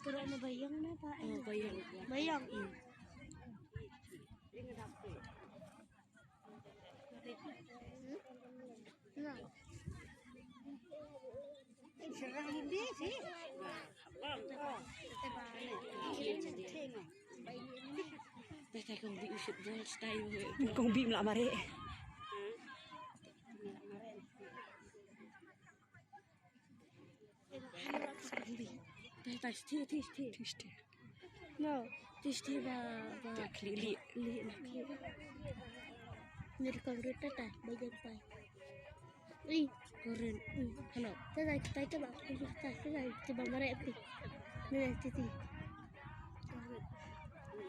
Pero ano bayang na pa? Oh, bayang. Bayang. Nah. Serah hindi sih. Tay kong bi usip balls tayo. Kong bi melamare. Tay sti. No. Sti ba kli. Nyeri konkretnya tah bagian pai. Ih, Koren. Halo. Tadi kita coba coba merek nih. Nih titi.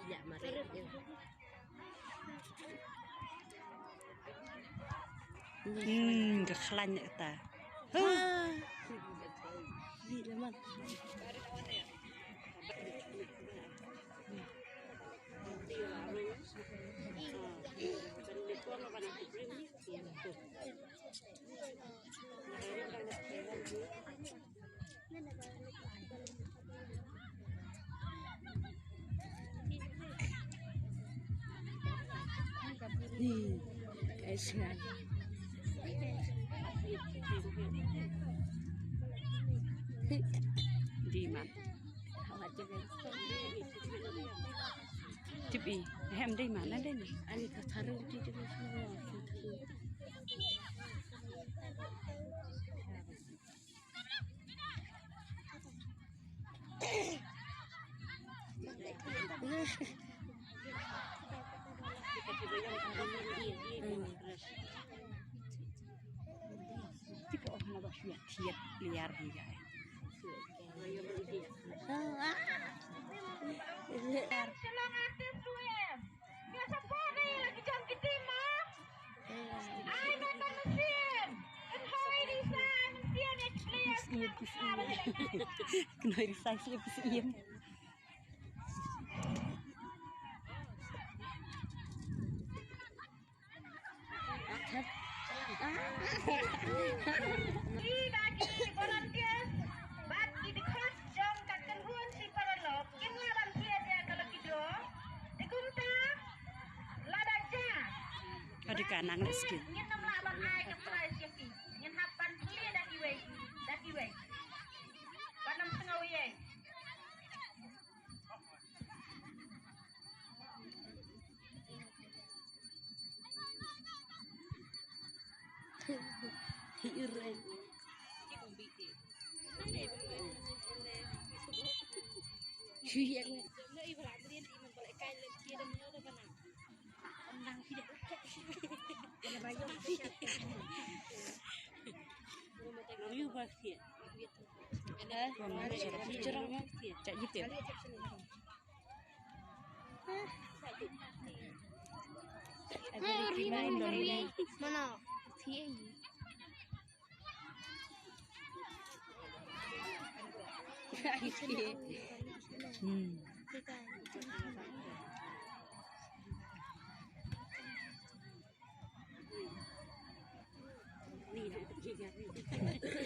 Iya mare. Kekelanya ta. Di leman. Nih, kasihan. Di mana? Awak jaga. Cipi, hem di mana deh nih? Ani taruh di semua. Tipe orang apa sih tiap liar dia. Selang artis tu biasa pori lagi jam kita mah. Ay nonton mesin. Enhoy di sana mesin Kena resize lebih siem. bagi volunteers bagi di kos jom takkan huan si paralog kimla volunteer dia kalau kido dikunta ladaja Adik kanang skin. nyen nam la ban ai ke price yaki nyen hapan kili daki we panam tengah we Hiren. Siang. Review pasti. Cerah pasti. Cak gitu. Mana? Tiang.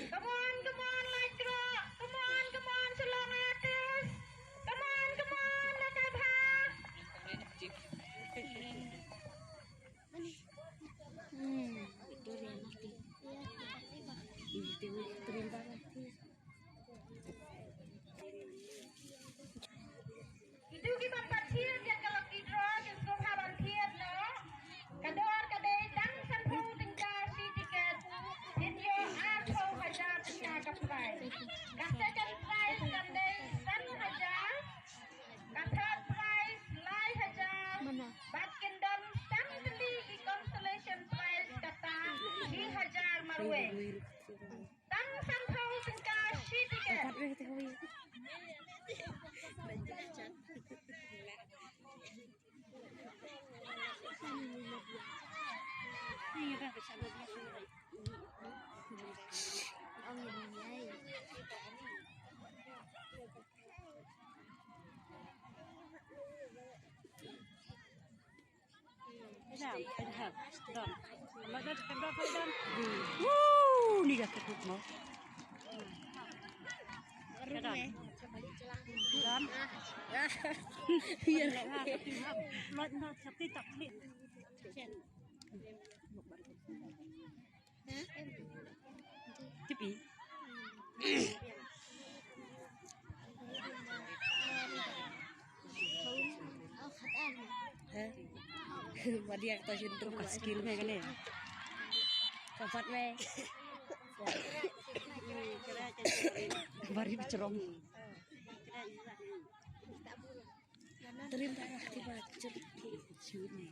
Come on, Electro. Come on, Selang artis. Come on, Nakabha. Itu dia nanti. Itu terima kasih. Itu kita pacian ya kalau kidro justru haban tiap no. Kador kadai dang sampu tinggal si tiket. Inyo arso hajar tinggal kapai. Kasakan price kadai san hajar. Katat price lai hajar. Mana? Batkin don san kali di constellation price kata di hajar marwe. Dang sampu tinggal si tiket. Ini dah bersama dia. Ông nhìn vậy. Anh hợp, đòn, mà đất cái đó phải đòn. Đi gặp cái cục máu. Cái đòn, Đón. Biar Nó sắp tập luyện. Tiếp ý. Mà đi ăn tao xin Tôi có skill này cái này. Có phát về. Bari bercerong. Terima kasih baca. Shoot nih.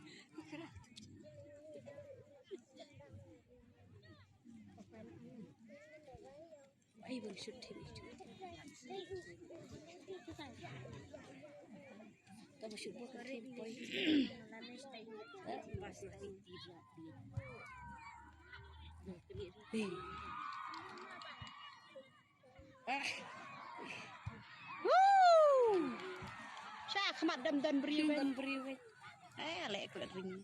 Ai boleh shoot TV. Kamu shoot bukan boy. Pasti tidak. Hei. Sa kemat dam beri Dan beri. lek kulit ring.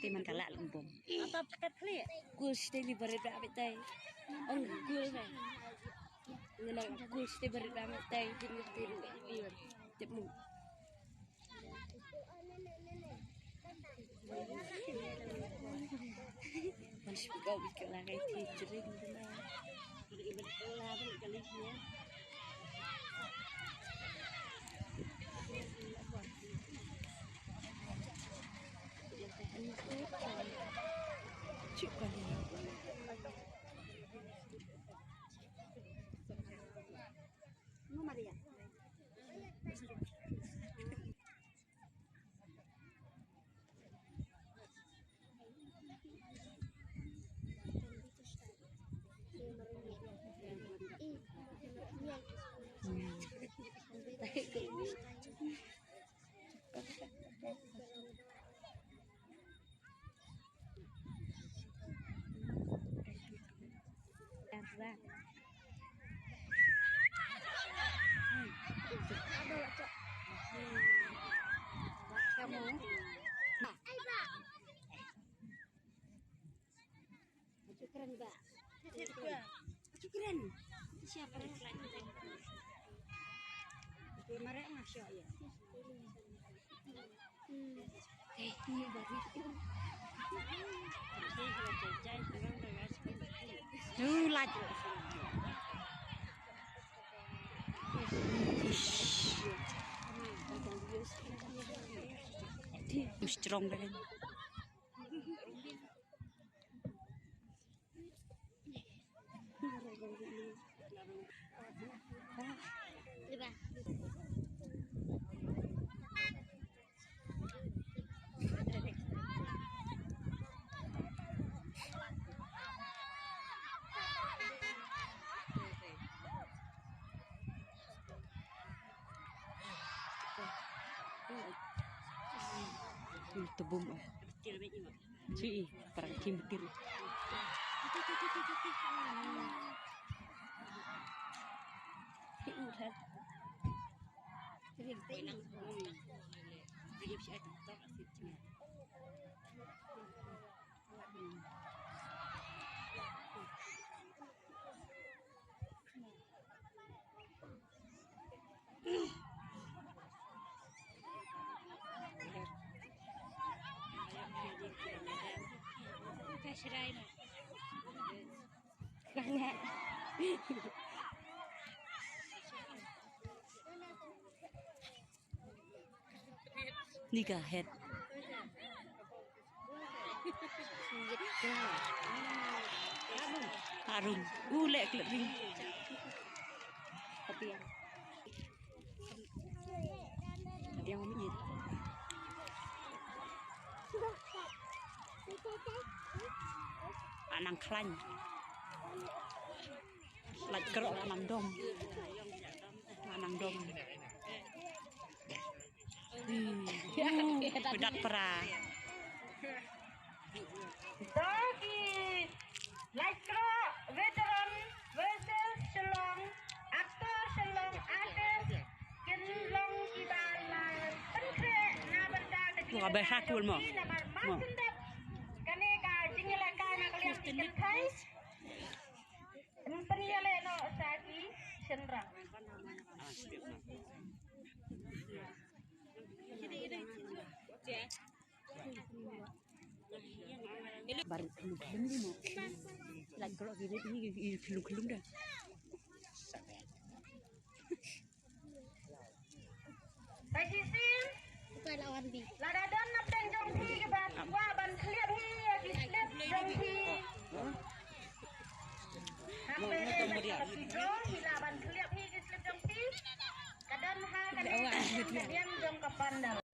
Timan kalak lumpum. Apa pekat kali ya? Gul stay di beri berapa tay? Oh gul tay. Ngenang gul stay beri berapa tay? Jadi tiru. Tepmu. Masih kau bikin lagi jering benar. Ibarat kelah kali ya. Cuk kali. Mau Maria. Ra. Kamu. Keren, Mbak. Keren. Siapa yang selain itu? Mereka masya ya. Ini baru. Laju. Strong kan. Diba? Tebum. Si, para kecil betir. Udah. Jadi tenang. Jadi bisa tak sih. Kasih banyak. Nikah head. Harun. Lek kelep ring. Tapi yang mau minyak. Anang klan. Lạch kerok anang dom. Anang dom. Bedak pera. Doggy, Lycra, veteran versus Shalong, actor Shalong artist, Kinlong Kibala, Penkre, Nabarda, Wah, behak pun mau. Kaneka, Jingilaka, Nakalian, Kai, cenderang. Baru kelum ni mau. Lagi kalau gini ini kelum dah. Tại chị xin Bukan lawan bi. là đã đến nắp đèn trong thi cái bàn qua bàn liệp hi cái liệp trong thi hàng về đây là cái đó thì là bàn liệp hi cái liệp trong thi cái đơn hai cái đèn trong cái bàn đầu